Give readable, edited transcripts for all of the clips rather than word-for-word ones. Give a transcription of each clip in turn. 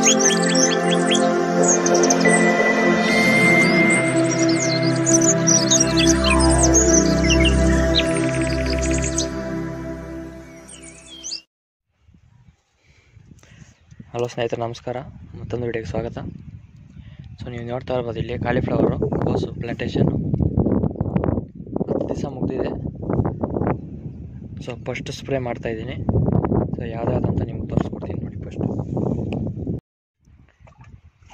Hello ಸ್ನೇಹಿತರೆ, ನಮಸ್ಕಾರ. ಮತ್ತೊಂದು ವಿಡಿಯೋಗೆ ಸ್ವಾಗತ. ಸೊ ನೀವು ನೋಡ್ತಾ ಇರ್ಬೋದು, ಇಲ್ಲಿ ಕಾಲಿಫ್ಲವರು ಕೋಸು ಪ್ಲಾಂಟೇಶನ್ನು 10 ದಿವಸ ಮುಗಿದಿದೆ. ಸೊ ಫಸ್ಟ್ ಸ್ಪ್ರೇ ಮಾಡ್ತಾಯಿದ್ದೀನಿ. ಸೊ ಯಾವುದಾದಂತ ನಿಮ್ಗೆ ತೋರಿಸ್ಕೊಡ್ತೀನಿ ನೋಡಿ. ಫಸ್ಟು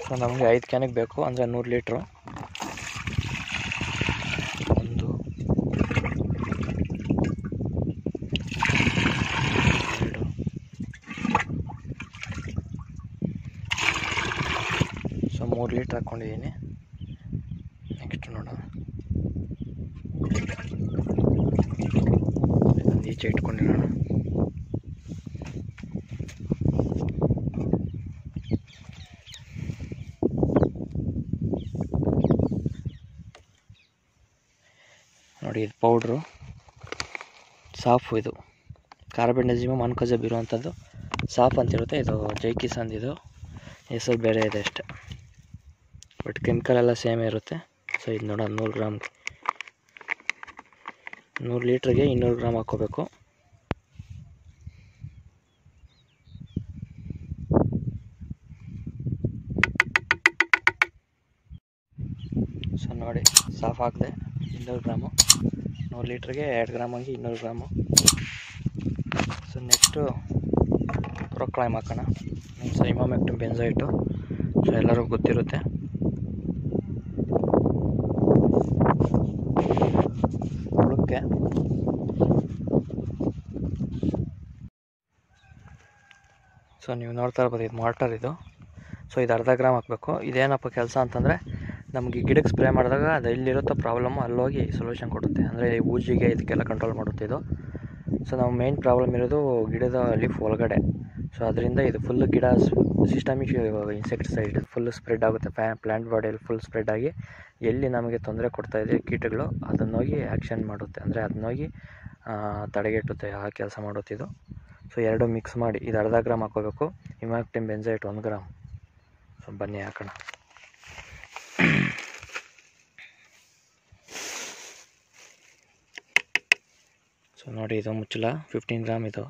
ಸೊ ನಮಗೆ 5 ಕ್ಯಾನಿಗೆ ಬೇಕು, ಅಂದರೆ 100 ಲೀಟ್ರು. ಸೊ 3 ಲೀಟ್ರ್ ಹಾಕ್ಕೊಂಡಿದ್ದೀನಿ. ನೆಕ್ಸ್ಟ್ ನೋಡೋಣ, ಇದೊಂದು ಈಚೆ ಇಟ್ಕೊಂಡಿರೋಣ. ನೋಡಿ, ಇದು ಪೌಡ್ರು ಸಾಫು. ಇದು ಕಾರ್ಬೆಂಡಜಿಮಮ್ ಅನ್ಕೋಜಬ್ ಇರುವಂಥದ್ದು ಸಾಫ್ ಅಂತಿರುತ್ತೆ. ಇದು ಜೈ ಕಿಸಾನ್, ಇದು ಹೆಸರು ಬೇರೆ ಇದೆ ಅಷ್ಟೆ, ಬಟ್ ಕೆಮಿಕಲ್ ಎಲ್ಲ ಸೇಮ್ ಇರುತ್ತೆ. ಸೊ ಇದು ನೋಡೋಣ, 100 ಗ್ರಾಮ್, 100 ಲೀಟ್ರಿಗೆ 200 ಗ್ರಾಮ್ ಹಾಕ್ಕೋಬೇಕು. ಸೊ ನೋಡಿ, ಸಾಫ್ ಹಾಕಿದೆ 200 ಗ್ರಾಮು. 100 ಲೀಟ್ರಿಗೆ 2 ಗ್ರಾಮ್ ಹಂಗೆ 200 ಗ್ರಾಮು. ಸೊ ನೆಕ್ಸ್ಟು ಪ್ರೊಕ್ಲೈಮ್ ಹಾಕೋಣ. Means emamectin benzoate. ಸೊ ಎಲ್ಲರಿಗೂ ಗೊತ್ತಿರುತ್ತೆ. ಹುಳಕ್ಕೆ ಸೊ ನೀವು ನೋಡ್ತಾ ಇರ್ಬೋದು, ಇದು ಮಾರ್ಟರ್ ಇದು. ಸೊ ಇದು 1/2 ಗ್ರಾಮ್ ಹಾಕಬೇಕು. ಇದೇನಪ್ಪ ಕೆಲಸ ಅಂತಂದರೆ, ನಮಗೆ ಗಿಡಕ್ಕೆ ಸ್ಪ್ರೇ ಮಾಡಿದಾಗ ಅದು ಎಲ್ಲಿರುತ್ತೋ ಪ್ರಾಬ್ಲಮ್ಮು ಅಲ್ಲೋಗಿ ಸೊಲ್ಯೂಷನ್ ಕೊಡುತ್ತೆ. ಅಂದರೆ ಊಜಿಗೆ ಇದಕ್ಕೆಲ್ಲ ಕಂಟ್ರೋಲ್ ಮಾಡುತ್ತೆ ಇದು. ಸೊ ನಮ್ಮ ಮೇನ್ ಪ್ರಾಬ್ಲಮ್ ಇರೋದು ಗಿಡದ ಲೀಫ್ ಒಳಗಡೆ. ಸೊ ಅದರಿಂದ ಇದು ಫುಲ್ ಗಿಡ ಸಿಸ್ಟಮಿಕ್ ಇನ್ಸೆಕ್ಟಿಸೈಡ್ ಫುಲ್ ಸ್ಪ್ರೆಡ್ ಆಗುತ್ತೆ. ಪ್ಲ್ಯಾಂಟ್ ಬಾಡಿಯಲ್ಲಿ ಫುಲ್ ಸ್ಪ್ರೆಡ್ ಆಗಿ ಎಲ್ಲಿ ನಮಗೆ ತೊಂದರೆ ಕೊಡ್ತಾಯಿದೆ ಕೀಟಗಳು, ಅದನ್ನೋಗಿ ಆ್ಯಕ್ಷನ್ ಮಾಡುತ್ತೆ. ಅಂದರೆ ಅದನ್ನೋಗಿ ತಡೆಗಟ್ಟುತ್ತೆ. ಆ ಕೆಲಸ ಮಾಡುತ್ತೆ ಇದು. ಸೊ ಎರಡು ಮಿಕ್ಸ್ ಮಾಡಿ ಇದು 1/2 ಗ್ರಾಮ್ ಹಾಕೋಬೇಕು. Emamectin benzoate 1 gram. ಸೊ ಬನ್ನಿ ಹಾಕೋಣ. ಸೊ ನೋಡಿ, ಇದು ಮುಚ್ಚಳ 15 ಗ್ರಾಮ್ ಇದು.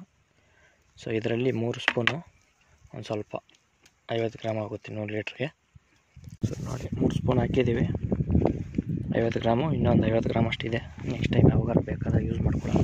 ಸೊ ಇದರಲ್ಲಿ 3 ಸ್ಪೂನು, ಒಂದು ಸ್ವಲ್ಪ 50 ಗ್ರಾಮ್ ಆಗುತ್ತೆ 100 ಲೀಟ್ರಿಗೆ. ಸೊ ನೋಡಿ, 3 ಸ್ಪೂನ್ ಹಾಕಿದ್ದೀವಿ. 50 ಗ್ರಾಮು, ಇನ್ನೊಂದು 50 ಗ್ರಾಮ್ ಅಷ್ಟಿದೆ. ನೆಕ್ಸ್ಟ್ ಟೈಮ್ ಯಾವಾಗ ಬೇಕಾದಾಗ ಯೂಸ್ ಮಾಡ್ಕೊಳ್ಳೋಣ.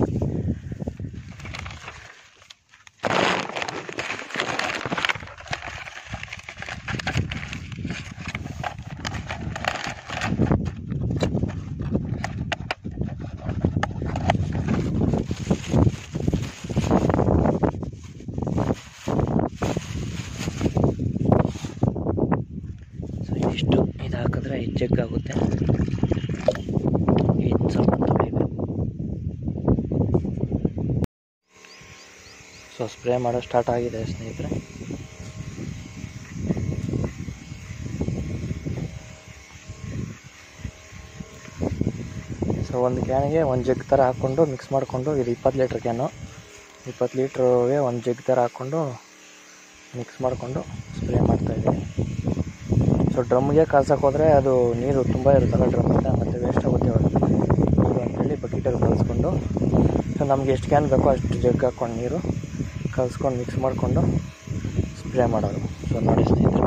ಇಷ್ಟು ಇದು ಹಾಕಿದ್ರೆ ಹೆಚ್ಚಾಗುತ್ತೆ. ಇದು ಸ್ವಲ್ಪ ತೊಳಿಬೇಕು. ಸೊ ಸ್ಪ್ರೇ ಮಾಡೋ ಸ್ಟಾರ್ಟ್ ಆಗಿದೆ ಸ್ನೇಹಿತರೆ. ಸೊ ಒಂದು ಕ್ಯಾನಿಗೆ ಒಂದು ಜಗ್ ಥರ ಹಾಕ್ಕೊಂಡು ಮಿಕ್ಸ್ ಮಾಡಿಕೊಂಡು, ಇದು 20 ಲೀಟ್ರ್ ಕ್ಯಾನು. 20 ಲೀಟ್ರಿಗೆ ಒಂದು ಜಗ್ ಥರ ಹಾಕ್ಕೊಂಡು ಮಿಕ್ಸ್ ಮಾಡಿಕೊಂಡು ಸ್ಪ್ರೇ ಮಾಡ್ತಾಯಿದ್ದೀನಿ. ಸೊ ಡ್ರಮ್ಗೆ ಕಲ್ಸಕ್ಕೆ ಹೋದರೆ ಅದು ನೀರು ತುಂಬ ಇರುತ್ತಲ್ಲ ಡ್ರಮ್ಮಿಂದ, ಮತ್ತು ವೇಸ್ಟ್ ಆಗುತ್ತೆ ನೀರು ಅಂತೇಳಿ ಬಕೆಟಲ್ಲಿ ಕಲಿಸ್ಕೊಂಡು, ಸೊ ನಮ್ಗೆ ಎಷ್ಟು ಕ್ಯಾನ್ ಬೇಕೋ ಅಷ್ಟು ಜಗ್ ಹಾಕ್ಕೊಂಡು ನೀರು ಕಲಿಸ್ಕೊಂಡು ಮಿಕ್ಸ್ ಮಾಡಿಕೊಂಡು ಸ್ಪ್ರೇ ಮಾಡೋದು. ಸೊ ನೋಡಿ ಸ್ನೇಹಿತರೆ,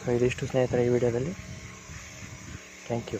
ಸೊ ಇದಿಷ್ಟು ಸ್ನೇಹಿತರೆ ಈ ವಿಡಿಯೋದಲ್ಲಿ. Thank you.